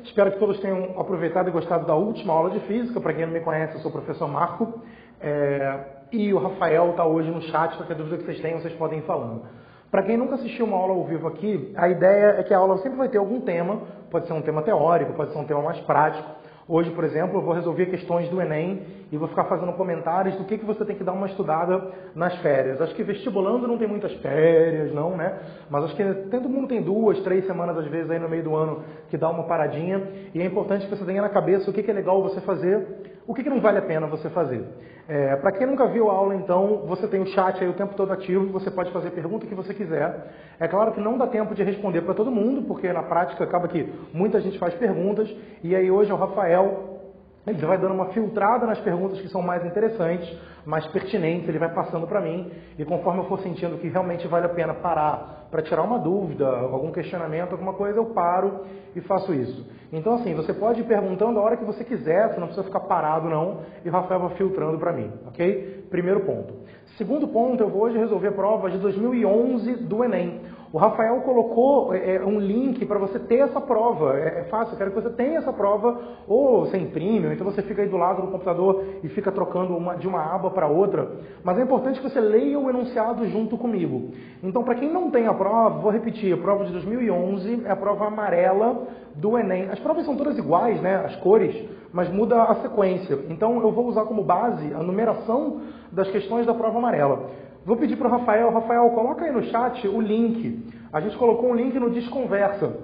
Espero que todos tenham aproveitado e gostado da última aula de física. Para quem não me conhece, eu sou o professor Marco. E o Rafael está hoje no chat. Qualquer dúvida que vocês tenham, vocês podem ir falando. Para quem nunca assistiu uma aula ao vivo aqui, a ideia é que a aula sempre vai ter algum tema. Pode ser um tema teórico, pode ser um tema mais prático. Hoje, por exemplo, eu vou resolver questões do Enem e vou ficar fazendo comentários do que você tem que dar uma estudada nas férias. Acho que vestibulando não tem muitas férias, não, né? Mas acho que todo mundo tem 2, 3 semanas, às vezes, aí no meio do ano que dá uma paradinha. E é importante que você tenha na cabeça o que é legal você fazer, o que não vale a pena você fazer. Para quem nunca viu a aula, então, você tem o chat aí o tempo todo ativo, você pode fazer a pergunta que você quiser. É claro que não dá tempo de responder para todo mundo, porque na prática acaba que muita gente faz perguntas, e aí hoje o Rafael, ele vai dando uma filtrada nas perguntas que são mais interessantes, mais pertinentes, ele vai passando para mim, e conforme eu for sentindo que realmente vale a pena parar para tirar uma dúvida, algum questionamento, alguma coisa, eu paro e faço isso. Então assim, você pode ir perguntando a hora que você quiser, você não precisa ficar parado não, e o Rafael vai filtrando para mim, ok? Primeiro ponto. Segundo ponto, eu vou hoje resolver provas de 2011 do Enem. O Rafael colocou um link para você ter essa prova. É fácil, eu quero que você tenha essa prova, ou você imprime, ou então você fica aí do lado do computador e fica trocando de uma aba para outra. Mas é importante que você leia o enunciado junto comigo. Então, para quem não tem a prova, vou repetir, a prova de 2011 é a prova amarela do Enem. As provas são todas iguais, né? As cores, mas muda a sequência. Então, eu vou usar como base a numeração das questões da prova amarela. Vou pedir para o Rafael, coloca aí no chat o link. A gente colocou um link no Desconversa.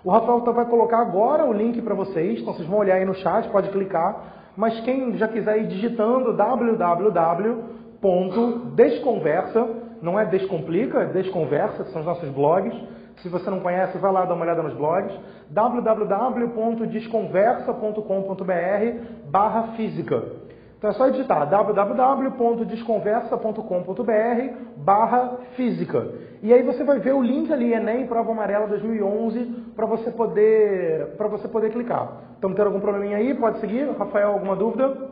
O Rafael vai colocar agora o link para vocês, então vocês vão olhar aí no chat, pode clicar. Mas quem já quiser ir digitando www.desconversa, não é Descomplica, é Desconversa, que são os nossos blogs. Se você não conhece, vai lá dar uma olhada nos blogs. www.desconversa.com.br/física. Então é só digitar www.desconversa.com.br/física. E aí você vai ver o link ali, Enem, Prova Amarela 2011, para você poder clicar. Estamos tendo algum probleminha aí? Pode seguir? Rafael, alguma dúvida?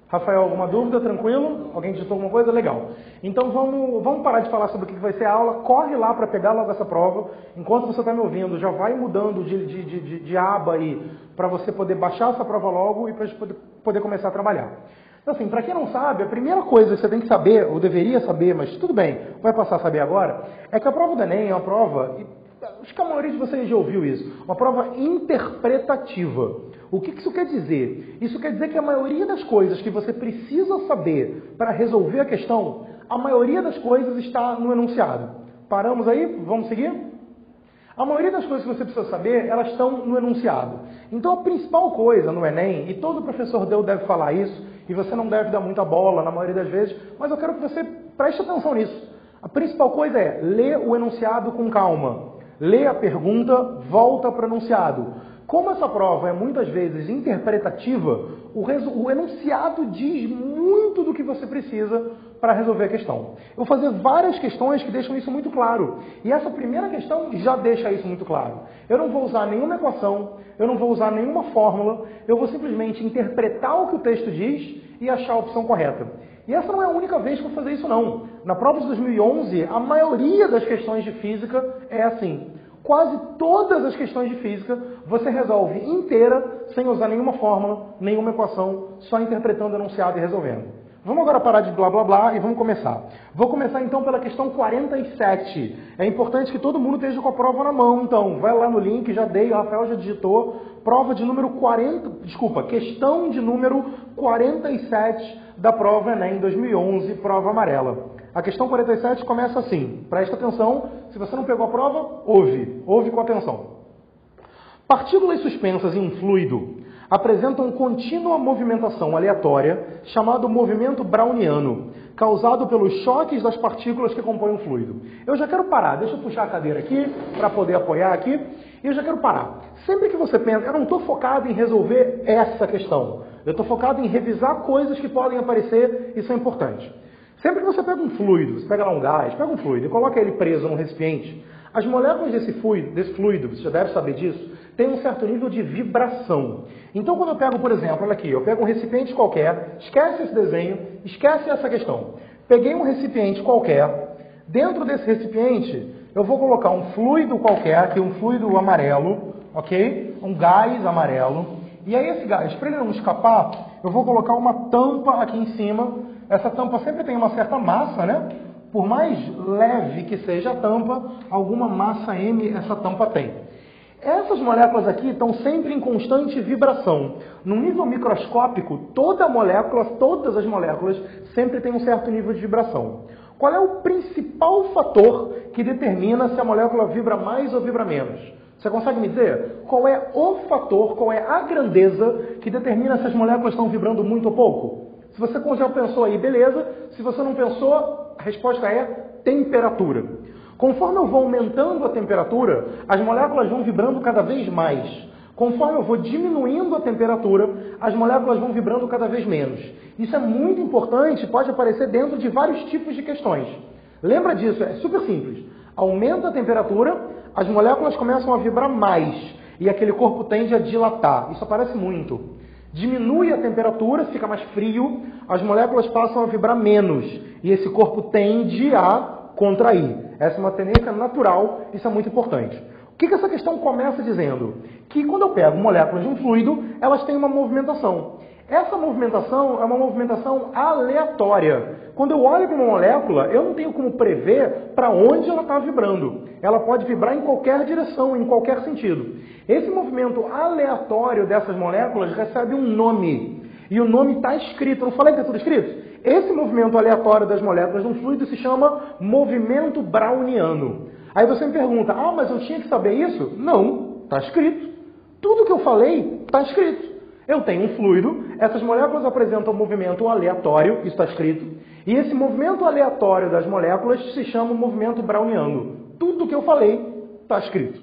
Rafael, alguma dúvida? Tranquilo? Alguém digitou alguma coisa? Legal. Então vamos parar de falar sobre o que vai ser a aula. Corre lá para pegar logo essa prova. Enquanto você está me ouvindo, já vai mudando de aba aí para você poder baixar essa prova logo e para poder começar a trabalhar. Então, assim, para quem não sabe, a primeira coisa que você tem que saber, ou deveria saber, mas tudo bem, vai passar a saber agora, é que a prova do Enem é uma prova, acho que a maioria de vocês já ouviu isso, uma prova interpretativa. O que isso quer dizer? Isso quer dizer que a maioria das coisas que você precisa saber para resolver a questão, a maioria das coisas está no enunciado. Paramos aí? Vamos seguir? A maioria das coisas que você precisa saber, elas estão no enunciado. Então a principal coisa no Enem, e todo professor deve falar isso, e você não deve dar muita bola na maioria das vezes, mas eu quero que você preste atenção nisso. A principal coisa é ler o enunciado com calma. Lê a pergunta, volta para o enunciado. Como essa prova é muitas vezes interpretativa, o enunciado diz muito do que você precisa para resolver a questão. Eu vou fazer várias questões que deixam isso muito claro. E essa primeira questão já deixa isso muito claro. Eu não vou usar nenhuma equação, eu não vou usar nenhuma fórmula, eu vou simplesmente interpretar o que o texto diz e achar a opção correta. E essa não é a única vez que eu vou fazer isso, não. Na prova de 2011, a maioria das questões de física é assim. Quase todas as questões de física você resolve inteira, sem usar nenhuma fórmula, nenhuma equação, só interpretando o enunciado e resolvendo. Vamos agora parar de blá blá blá e vamos começar. Vou começar então pela questão 47. É importante que todo mundo esteja com a prova na mão, então vai lá no link, já dei, o Rafael já digitou, prova de número questão de número 47 da prova Enem 2011, prova amarela. A questão 47 começa assim, presta atenção, se você não pegou a prova, ouve com atenção. Partículas suspensas em um fluido apresentam contínua movimentação aleatória, chamado movimento browniano, causado pelos choques das partículas que compõem o fluido. Eu já quero parar, deixa eu puxar a cadeira aqui, para poder apoiar aqui, e eu já quero parar. Sempre que você pensa, eu não estou focado em resolver essa questão, eu estou focado em revisar coisas que podem aparecer e são importantes. Sempre que você pega um fluido, você pega lá um gás, pega um fluido e coloca ele preso num recipiente, as moléculas desse fluido, você já deve saber disso, tem um certo nível de vibração. Então, quando eu pego, por exemplo, olha aqui, eu pego um recipiente qualquer, esquece esse desenho, esquece essa questão. Peguei um recipiente qualquer, dentro desse recipiente, eu vou colocar um fluido qualquer, aqui um fluido amarelo, ok? Um gás amarelo. E aí esse gás, para ele não escapar, eu vou colocar uma tampa aqui em cima. Essa tampa sempre tem uma certa massa, né? Por mais leve que seja a tampa, alguma massa M essa tampa tem. Essas moléculas aqui estão sempre em constante vibração. No nível microscópico, todas as moléculas sempre têm um certo nível de vibração. Qual é o principal fator que determina se a molécula vibra mais ou vibra menos? Você consegue me dizer qual é o fator, qual é a grandeza que determina se as moléculas estão vibrando muito ou pouco? Se você já pensou aí, beleza. Se você não pensou, a resposta é temperatura. Conforme eu vou aumentando a temperatura, as moléculas vão vibrando cada vez mais. Conforme eu vou diminuindo a temperatura, as moléculas vão vibrando cada vez menos. Isso é muito importante, pode aparecer dentro de vários tipos de questões. Lembra disso, é super simples. Aumenta a temperatura, as moléculas começam a vibrar mais e aquele corpo tende a dilatar. Isso aparece muito. Diminui a temperatura, fica mais frio, as moléculas passam a vibrar menos e esse corpo tende a contrair. Essa é uma tendência natural, isso é muito importante. O que essa questão começa dizendo? Que quando eu pego moléculas de um fluido, elas têm uma movimentação. Essa movimentação é uma movimentação aleatória. Quando eu olho para uma molécula, eu não tenho como prever para onde ela está vibrando. Ela pode vibrar em qualquer direção, em qualquer sentido. Esse movimento aleatório dessas moléculas recebe um nome. E o nome está escrito. Eu não falei que está tudo escrito? Esse movimento aleatório das moléculas de um fluido se chama movimento browniano. Aí você me pergunta, mas eu tinha que saber isso? Não, está escrito. Tudo que eu falei está escrito. Eu tenho um fluido, essas moléculas apresentam um movimento aleatório, isso está escrito, e esse movimento aleatório das moléculas se chama movimento browniano. Tudo que eu falei está escrito.